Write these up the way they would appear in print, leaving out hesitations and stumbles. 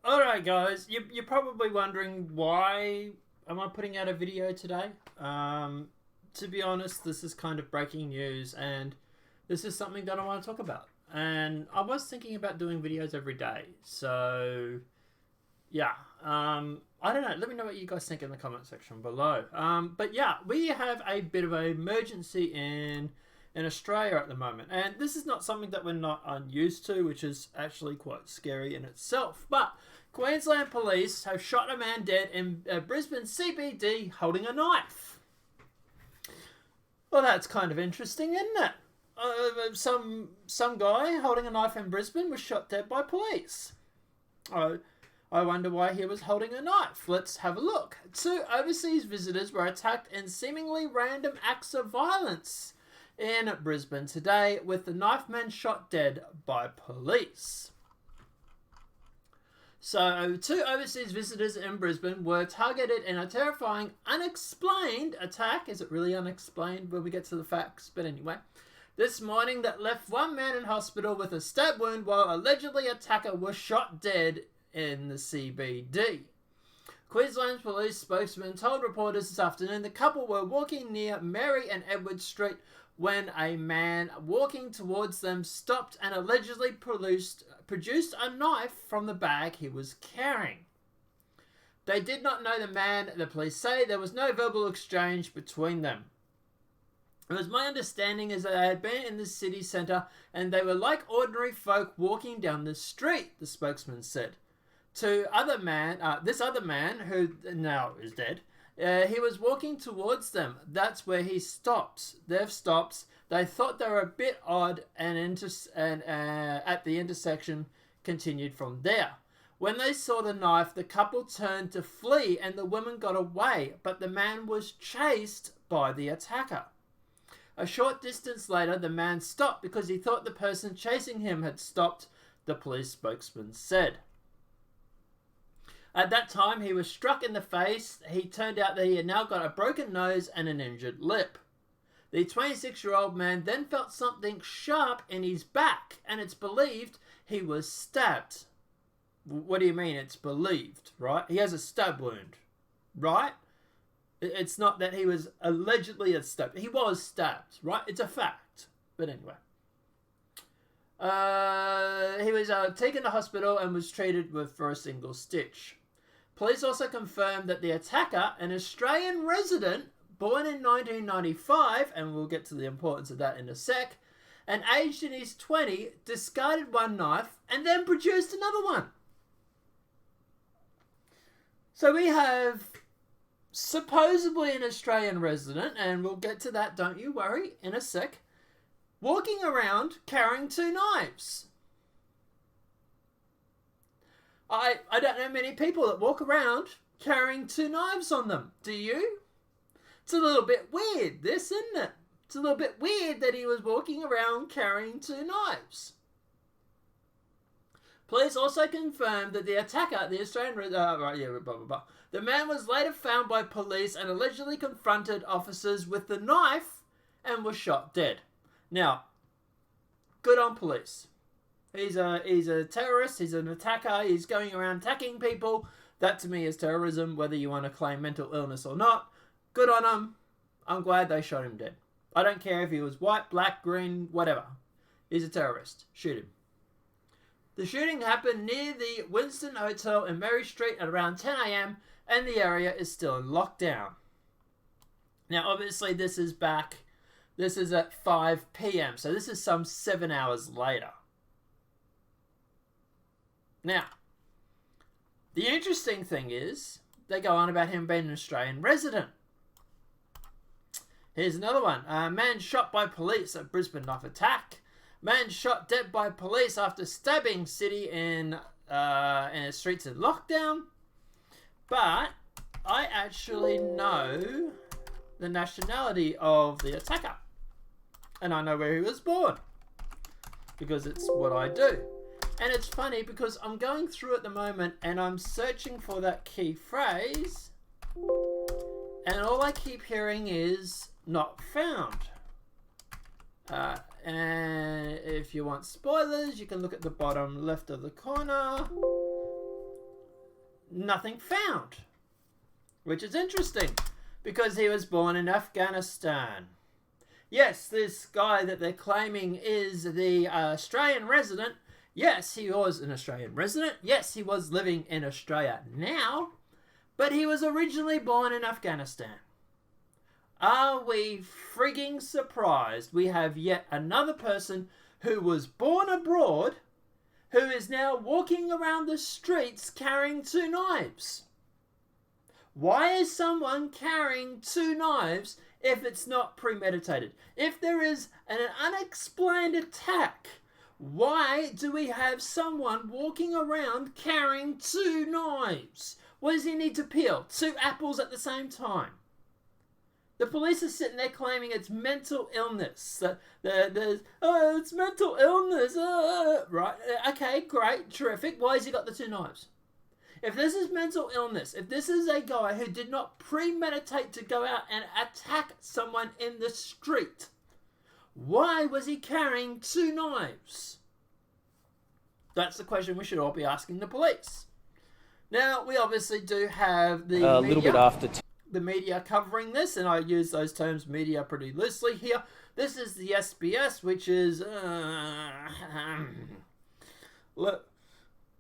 Alright guys, you're probably wondering why am I putting out a video today? To be honest, this is kind of breaking news and this is something that I want to talk about. And I was thinking about doing videos every day, so yeah. I don't know, let me know what you guys think in the comment section below. But yeah, we have a bit of an emergency in Australia at the moment, and this is not something that we're not unused to, which is actually quite scary in itself. But Queensland police have shot a man dead in Brisbane CBD holding a knife. Well, that's kind of interesting, isn't it? Some guy holding a knife in Brisbane was shot dead by police. I wonder why he was holding a knife. Let's have a look. 2 overseas visitors were attacked in seemingly random acts of violence in Brisbane today, with the knife man shot dead by police. So, 2 overseas visitors in Brisbane were targeted in a terrifying, unexplained attack. Is it really unexplained when we get to the facts? But anyway, this morning that left one man in hospital with a stab wound while allegedly attacker was shot dead in the CBD. Queensland police spokesman told reporters this afternoon the couple were walking near Mary and Edward Street when a man walking towards them stopped and allegedly produced a knife from the bag he was carrying. They did not know the man, the police say. There was no verbal exchange between them. It was my understanding is that they had been in the city centre and they were like ordinary folk walking down the street, the spokesman said. This other man, who now is dead, he was walking towards them. That's where he stopped. They've stopped. They thought they were a bit odd and at the intersection continued from there. When they saw the knife, the couple turned to flee and the woman got away, but the man was chased by the attacker. A short distance later, the man stopped because he thought the person chasing him had stopped, the police spokesman said. At that time, he was struck in the face. He turned out that he had now got a broken nose and an injured lip. The 26-year-old man then felt something sharp in his back, and it's believed he was stabbed. What do you mean it's believed, right? He has a stab wound, right? It's not that he was allegedly stabbed. He was stabbed, right? It's a fact. But anyway. He was taken to hospital and was treated for a single stitch. Police also confirmed that the attacker, an Australian resident born in 1995, and we'll get to the importance of that in a sec, and aged in his 20s, discarded one knife and then produced another one. So we have supposedly an Australian resident, and we'll get to that, don't you worry, in a sec, walking around carrying 2 knives. I don't know many people that walk around carrying 2 knives on them. Do you? It's a little bit weird, this, isn't it? It's a little bit weird that he was walking around carrying 2 knives. Police also confirmed that the attacker, the Australian... The man was later found by police and allegedly confronted officers with the knife and was shot dead. Now, good on police. He's a terrorist, he's an attacker, he's going around attacking people. That to me is terrorism, whether you want to claim mental illness or not. Good on him. I'm glad they shot him dead. I don't care if he was white, black, green, whatever. He's a terrorist. Shoot him. The shooting happened near the Winston Hotel in Mary Street at around 10 a.m. and the area is still in lockdown. Now obviously this is at 5 p.m. so this is some 7 hours later. Now, the interesting thing is, they go on about him being an Australian resident. Here's another one. Man shot by police at Brisbane Attack. Man shot dead by police after stabbing city in streets in lockdown. But I actually know the nationality of the attacker. And I know where he was born. Because it's what I do. And it's funny because I'm going through at the moment and I'm searching for that key phrase. And all I keep hearing is not found. And if you want spoilers, you can look at the bottom left of the corner. nothing found, which is interesting because he was born in Afghanistan. Yes, this guy that they're claiming is the Australian resident. Yes, he was an Australian resident. Yes, he was living in Australia now, but he was originally born in Afghanistan. Are we frigging surprised we have yet another person who was born abroad who is now walking around the streets carrying 2 knives? Why is someone carrying 2 knives if it's not premeditated? If there is an unexplained attack, why do we have someone walking around carrying 2 knives? What does he need to peel? 2 apples at the same time? The police are sitting there claiming it's mental illness. It's mental illness. Right, okay, great, terrific. Why has he got the 2 knives? If this is mental illness, if this is a guy who did not premeditate to go out and attack someone in the street, why was he carrying 2 knives? That's the question we should all be asking the police. Now, we obviously do have the media, little bit after the media covering this, and I use those terms media pretty loosely here. This is the SBS, which is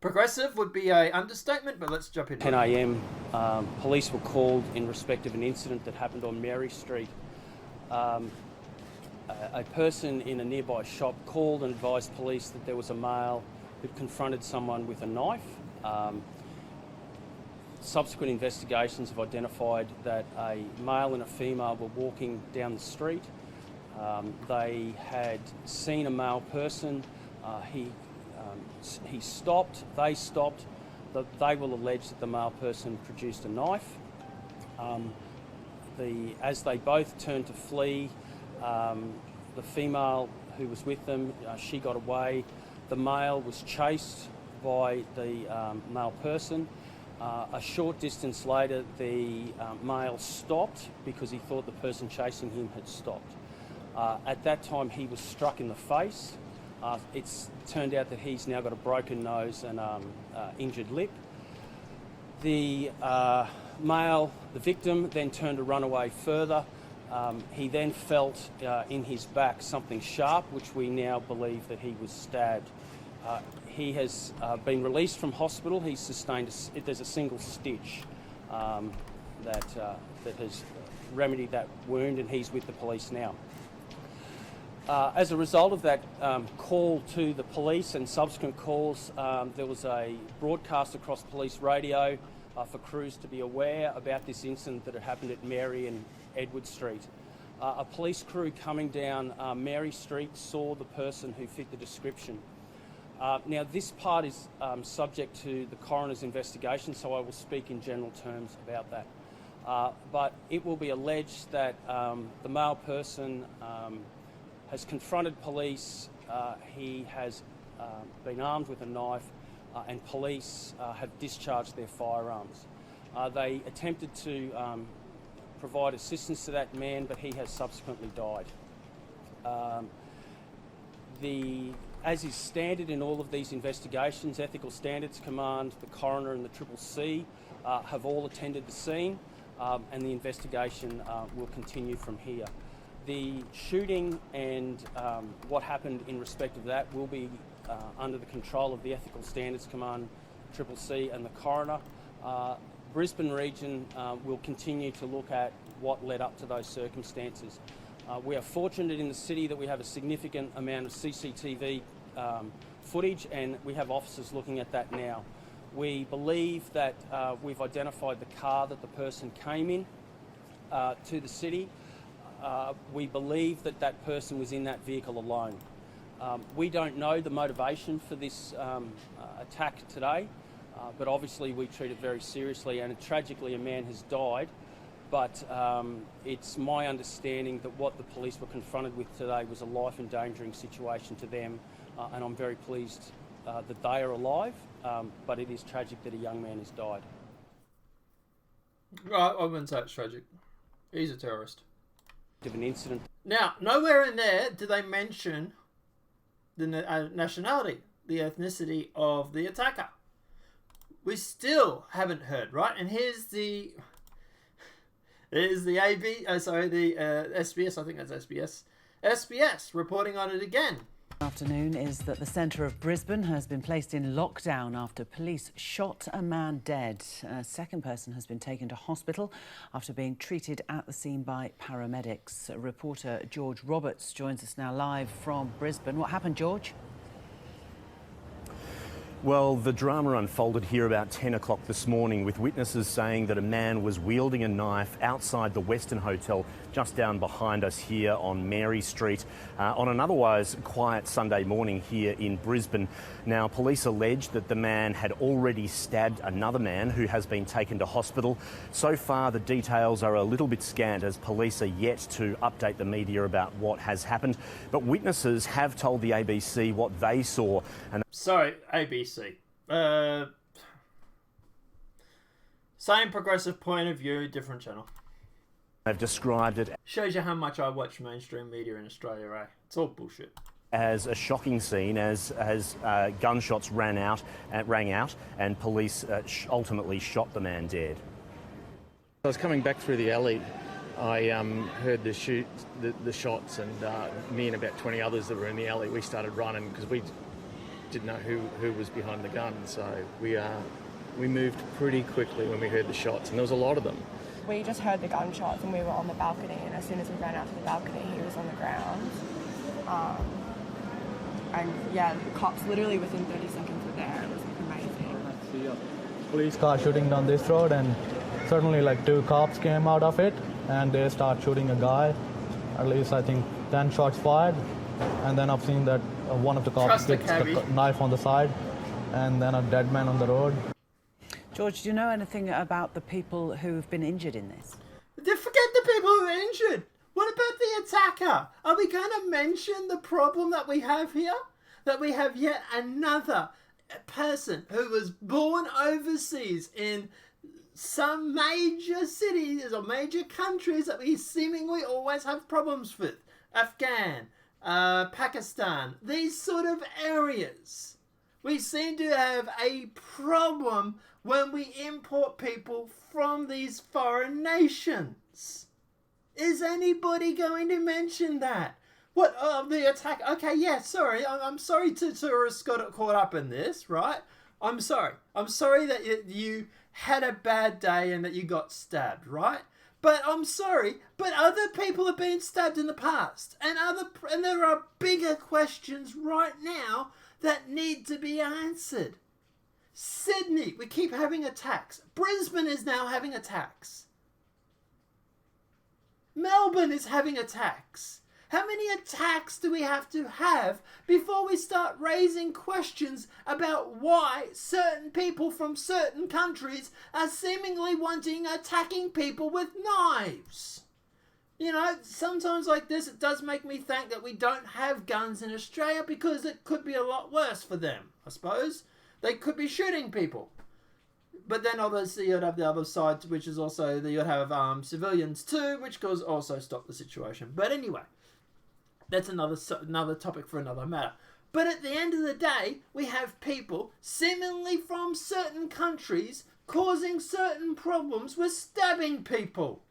progressive would be an understatement, but let's jump in. 10 a.m. Police were called in respect of an incident that happened on Mary Street. A person in a nearby shop called and advised police that there was a male who confronted someone with a knife. Subsequent investigations have identified that a male and a female were walking down the street. They had seen a male person. He stopped, they stopped. They will allege that the male person produced a knife. As they both turned to flee, the female who was with them, she got away. The male was chased by the male person. A short distance later, the male stopped because he thought the person chasing him had stopped. At that time, he was struck in the face. It's turned out that he's now got a broken nose and injured lip. The male, the victim, then turned to run away further. He then felt in his back something sharp, which we now believe that he was stabbed. He has been released from hospital. He's sustained, there's a single stitch that has remedied that wound, and he's with the police now. As a result of that call to the police and subsequent calls, there was a broadcast across police radio for crews to be aware about this incident that had happened at Mary and Edward Street. A police crew coming down Mary Street saw the person who fit the description. Now, this part is subject to the coroner's investigation, so I will speak in general terms about that. But it will be alleged that the male person has confronted police. He has been armed with a knife, and police have discharged their firearms. They attempted to provide assistance to that man, but he has subsequently died. As is standard in all of these investigations, Ethical Standards Command, the coroner and the CCC have all attended the scene, and the investigation will continue from here. The shooting and what happened in respect of that will be under the control of the Ethical Standards Command, CCC and the coroner. Brisbane region will continue to look at what led up to those circumstances. We are fortunate in the city that we have a significant amount of CCTV footage, and we have officers looking at that now. We believe that we've identified the car that the person came in to the city. We believe that that person was in that vehicle alone. We don't know the motivation for this attack today, but obviously we treat it very seriously, and tragically a man has died. But it's my understanding that what the police were confronted with today was a life-endangering situation to them, and I'm very pleased that they are alive, but it is tragic that a young man has died. I wouldn't say it's tragic. He's a terrorist. Of an incident. Now, nowhere in there do they mention the nationality, the ethnicity of the attacker. we still haven't heard, right? And here's the SBS, I think that's SBS. SBS reporting on it again. Afternoon is that the centre of Brisbane has been placed in lockdown after police shot a man dead. A second person has been taken to hospital after being treated at the scene by paramedics. Reporter George Roberts joins us now live from Brisbane. What happened, George? Well, the drama unfolded here about 10 o'clock this morning, with witnesses saying that a man was wielding a knife outside the Western Hotel just down behind us here on Mary Street on an otherwise quiet Sunday morning here in Brisbane. Now, police allege that the man had already stabbed another man who has been taken to hospital. So far, the details are a little bit scant as police are yet to update the media about what has happened. But witnesses have told the ABC what they saw. And Sorry, ABC. Same progressive point of view, different channel. they've described it Shows you how much I watch mainstream media in Australia, eh? It's all bullshit. as a shocking scene as gunshots rang out and police ultimately shot the man dead. I was coming back through the alley. I heard the shots, and me and about 20 others that were in the alley, we started running because we didn't know who was behind the gun. So we moved pretty quickly when we heard the shots, and there was a lot of them. We just heard the gunshots and we were on the balcony, and as soon as we ran out to the balcony, he was on the ground. And yeah, the cops literally within 30 seconds were there. It was amazing. Police car shooting down this road, and suddenly like 2 cops came out of it and they start shooting a guy. At least I think 10 shots fired, and then I've seen that one of the cops gets the knife on the side, and then a dead man on the road. George, do you know anything about the people who've been injured in this? Forget the people who are injured. What about the attacker? Are we going to mention the problem that we have here? That we have yet another person who was born overseas in some major cities or major countries that we seemingly always have problems with. Afghan, Pakistan, these sort of areas. We seem to have a problem when we import people from these foreign nations. Is anybody going to mention that? What, the attack? Okay, yeah, sorry. I'm sorry to tourists got caught up in this, right? I'm sorry. I'm sorry that you had a bad day and that you got stabbed, right? But I'm sorry, but other people have been stabbed in the past. And there are bigger questions right now that need to be answered. Sydney, we keep having attacks. Brisbane is now having attacks. Melbourne is having attacks. How many attacks do we have to have before we start raising questions about why certain people from certain countries are seemingly attacking people with knives? You know, sometimes like this, it does make me think that we don't have guns in Australia because it could be a lot worse for them, I suppose. They could be shooting people. But then obviously you'd have the other side, which is also you'd have civilians too, which could also stop the situation. But anyway, that's another topic for another matter. But at the end of the day, we have people seemingly from certain countries causing certain problems with stabbing people.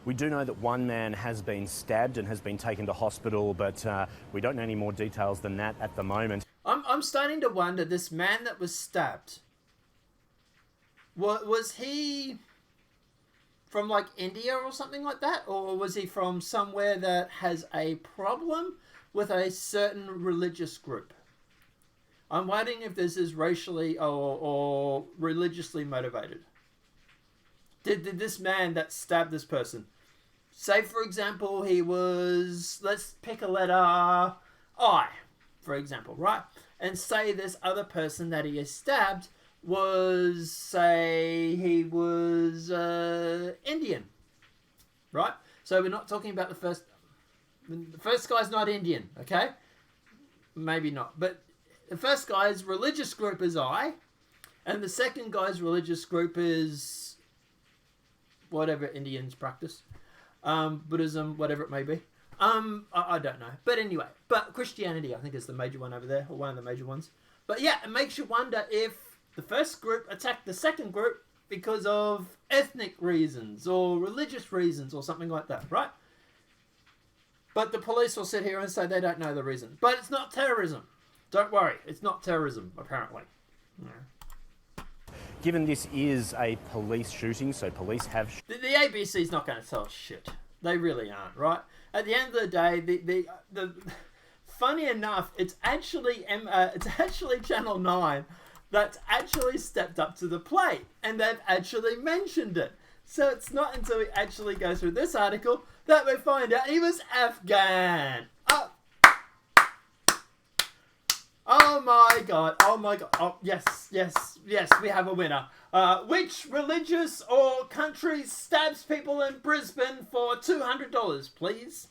We do know that one man has been stabbed and has been taken to hospital, but we don't know any more details than that at the moment. I'm starting to wonder, this man that was stabbed, was he from like India or something like that? Or was he from somewhere that has a problem with a certain religious group? I'm wondering if this is racially or religiously motivated. Did this man that stabbed this person, say for example he was, let's pick a letter I, for example, right? And say this other person that he has stabbed was, say he was Indian, right? So we're not talking about the first guy's not Indian, okay? Maybe not, but the first guy's religious group is I, and the second guy's religious group is whatever Indians practice, Buddhism, whatever it may be. I don't know. But anyway, but Christianity, I think, is the major one over there, or one of the major ones. But yeah, it makes you wonder if the first group attacked the second group because of ethnic reasons or religious reasons or something like that, right? But the police will sit here and say they don't know the reason. But it's not terrorism. Don't worry, it's not terrorism, apparently. Yeah. Given this is a police shooting, so police have... The ABC's not going to tell us shit. They really aren't, right? At the end of the day, the funny enough, it's actually Channel 9 that's actually stepped up to the plate, and they've actually mentioned it. So it's not until we actually go through this article that we find out he was Afghan. Oh my god, oh my god, oh yes, we have a winner. Which religious or country stabs people in Brisbane for $200, please?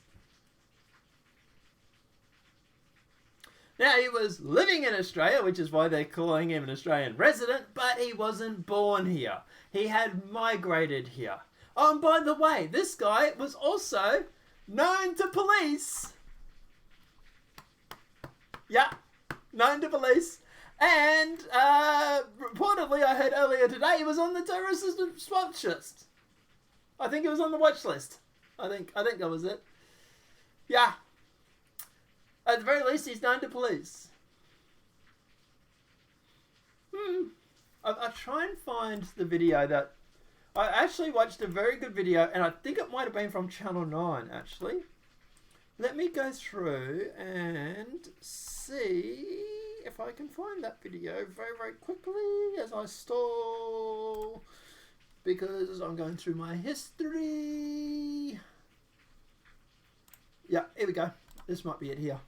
Now, he was living in Australia, which is why they're calling him an Australian resident, but he wasn't born here. He had migrated here. Oh, and by the way, this guy was also known to police. Yeah. Known to police, and reportedly, I heard earlier today, he was on the terrorist watch list. I think he was on the watch list. I think that was it. Yeah. At the very least, he's known to police. I'll try and find the video that... I actually watched a very good video, and I think it might have been from Channel 9, actually. Let me go through and see if I can find that video very, very quickly as I stall, because I'm going through my history. Yeah, here we go. This might be it here.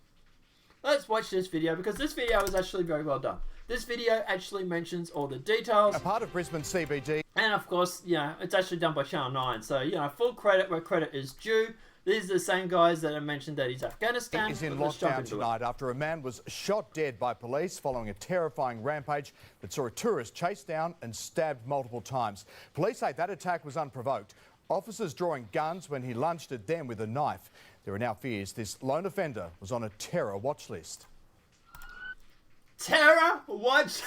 Let's watch this video, because this video is actually very well done. This video actually mentions all the details. A part of Brisbane CBD. And of course, it's actually done by Channel 9. So, full credit where credit is due. These are the same guys that have mentioned that he's Afghanistan. He's in lockdown tonight after a man was shot dead by police following a terrifying rampage that saw a tourist chased down and stabbed multiple times. Police say that attack was unprovoked. Officers drawing guns when he lunged at them with a knife. There are now fears this lone offender was on a terror watch list. Terror watch?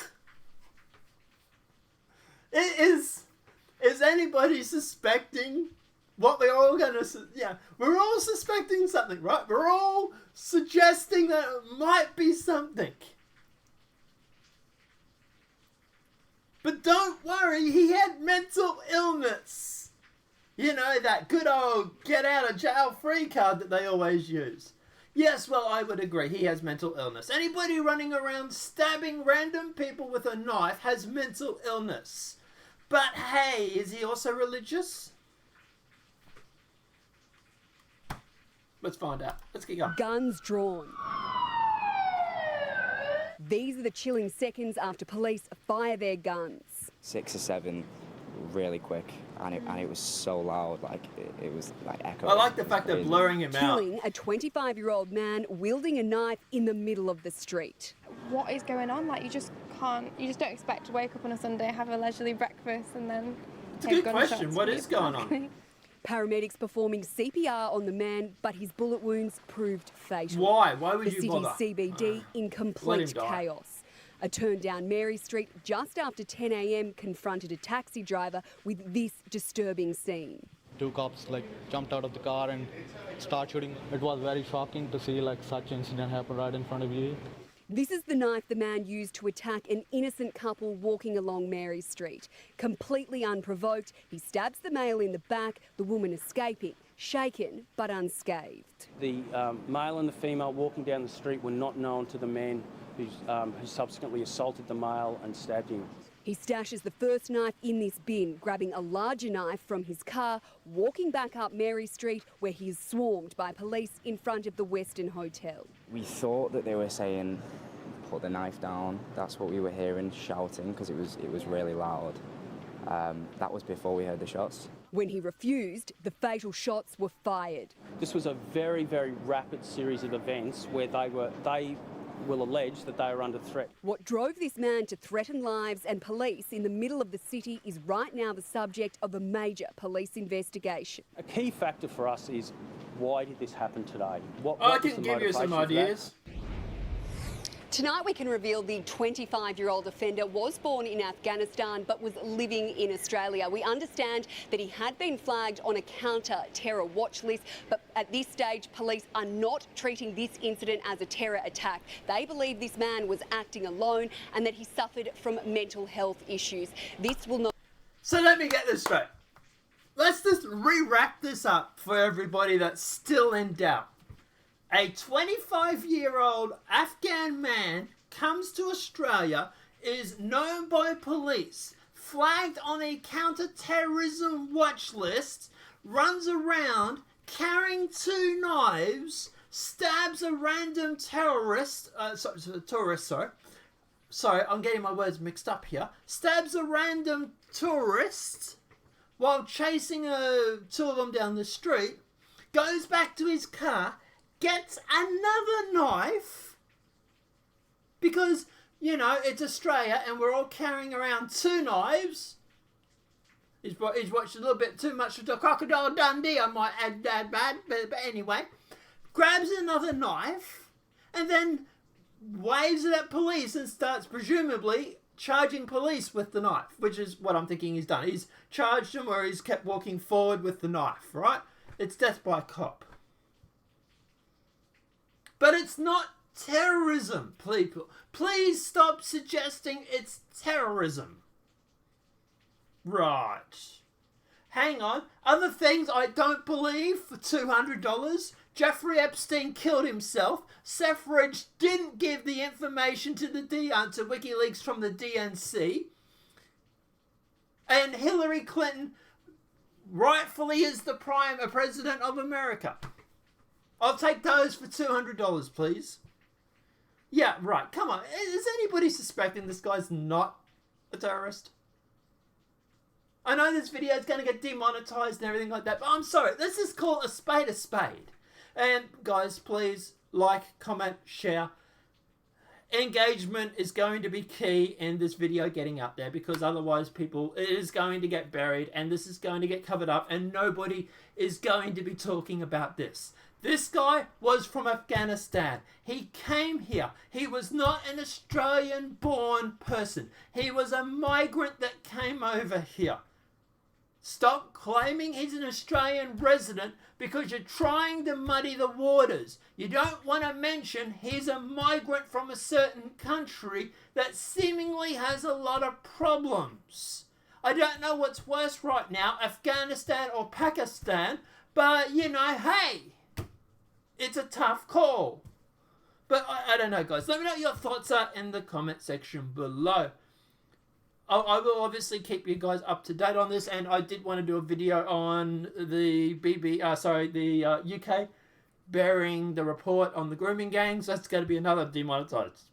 Is anybody suspecting what we're all going to... Yeah, we're all suspecting something, right? We're all suggesting that it might be something. But don't worry, he had mental illness. You know, that good old get out of jail free card that they always use. Yes, well, I would agree, he has mental illness. Anybody running around stabbing random people with a knife has mental illness. But hey, is he also religious? Let's find out. Let's get going. Guns drawn. These are the chilling seconds after police fire their guns. 6 or 7, really quick, and it was so loud, it was like echoing. I like the fact they're blurring him out. Killing a 25-year-old man wielding a knife in the middle of the street. What is going on? You just don't expect to wake up on a Sunday, have a leisurely breakfast, and then... It's a good question. What is going on? Paramedics performing CPR on the man, but his bullet wounds proved fatal. Why? Why would you bother? The city's CBD in complete chaos. A turn down Mary Street just after 10 a.m. confronted a taxi driver with this disturbing scene. 2 cops jumped out of the car and started shooting. It was very shocking to see such incident happen right in front of you. This is the knife the man used to attack an innocent couple walking along Mary Street. Completely unprovoked, he stabs the male in the back, the woman escaping, shaken but unscathed. The male and the female walking down the street were not known to the man who subsequently assaulted the male and stabbed him. He stashes the first knife in this bin, grabbing a larger knife from his car, walking back up Mary Street where he is swarmed by police in front of the Western Hotel. We thought that they were saying, put the knife down. That's what we were hearing, shouting, because it was really loud. That was before we heard the shots. When he refused, the fatal shots were fired. This was a very, very rapid series of events where they will allege that they are under threat. What drove this man to threaten lives and police in the middle of the city is right now the subject of a major police investigation. A key factor for us is why did this happen today? What I was can the give you some motivation for that? ideas. Tonight we can reveal the 25-year-old offender was born in Afghanistan but was living in Australia. We understand that he had been flagged on a counter-terror watch list, but at this stage police are not treating this incident as a terror attack. They believe this man was acting alone and that he suffered from mental health issues. This will not... So let me get this straight. Let's just re-wrap this up for everybody that's still in doubt. A 25-year-old Afghan man comes to Australia, is known by police, flagged on a counter-terrorism watch list, runs around carrying 2 knives, stabs a random tourist, sorry, I'm getting my words mixed up here, stabs a random tourist while chasing 2 of them down the street, goes back to his car, gets another knife, because, you know, it's Australia and we're all carrying around 2 knives. He's watched a little bit too much of the Crocodile Dundee, I might add that bad, but anyway. Grabs another knife and then waves it at police and starts presumably charging police with the knife, which is what I'm thinking he's done. He's charged them or he's kept walking forward with the knife, right? It's death by cop. But it's not terrorism, people. Please stop suggesting it's terrorism. Right. Hang on. Other things I don't believe for $200. Jeffrey Epstein killed himself. Selfridge didn't give the information to the to WikiLeaks from the DNC. And Hillary Clinton rightfully is the president of America. I'll take those for $200, please. Yeah, right. Come on. Is anybody suspecting this guy's not a terrorist? I know this video is going to get demonetized and everything like that, but I'm sorry. Let's just call a spade a spade. And guys, please like, comment, share. Engagement is going to be key in this video getting out there, because otherwise it is going to get buried and this is going to get covered up and nobody is going to be talking about this. This guy was from Afghanistan. He came here. He was not an Australian-born person. He was a migrant that came over here. Stop claiming he's an Australian resident because you're trying to muddy the waters. You don't want to mention he's a migrant from a certain country that seemingly has a lot of problems. I don't know what's worse right now, Afghanistan or Pakistan, but, you know, hey, it's a tough call. But I don't know, guys. Let me know what your thoughts are in the comment section below. I will obviously keep you guys up to date on this, and I did want to do a video on the UK burying the report on the grooming gangs. That's going to be another demonetized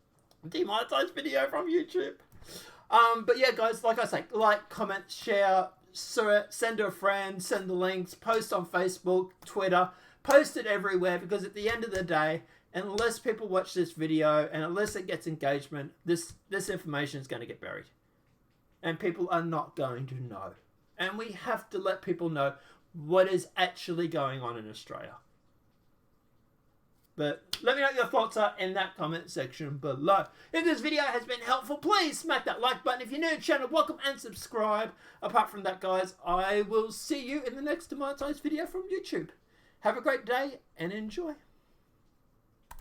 video from YouTube. But yeah, guys, like I say, like, comment, share, send to a friend, send the links, post on Facebook, Twitter, post it everywhere, because at the end of the day, unless people watch this video and unless it gets engagement, this information is going to get buried. And people are not going to know. And we have to let people know what is actually going on in Australia. But let me know what your thoughts are in that comment section below. If this video has been helpful, please smack that like button. If you're new to the channel, welcome and subscribe. Apart from that, guys, I will see you in the next demonetized video from YouTube. Have a great day and enjoy.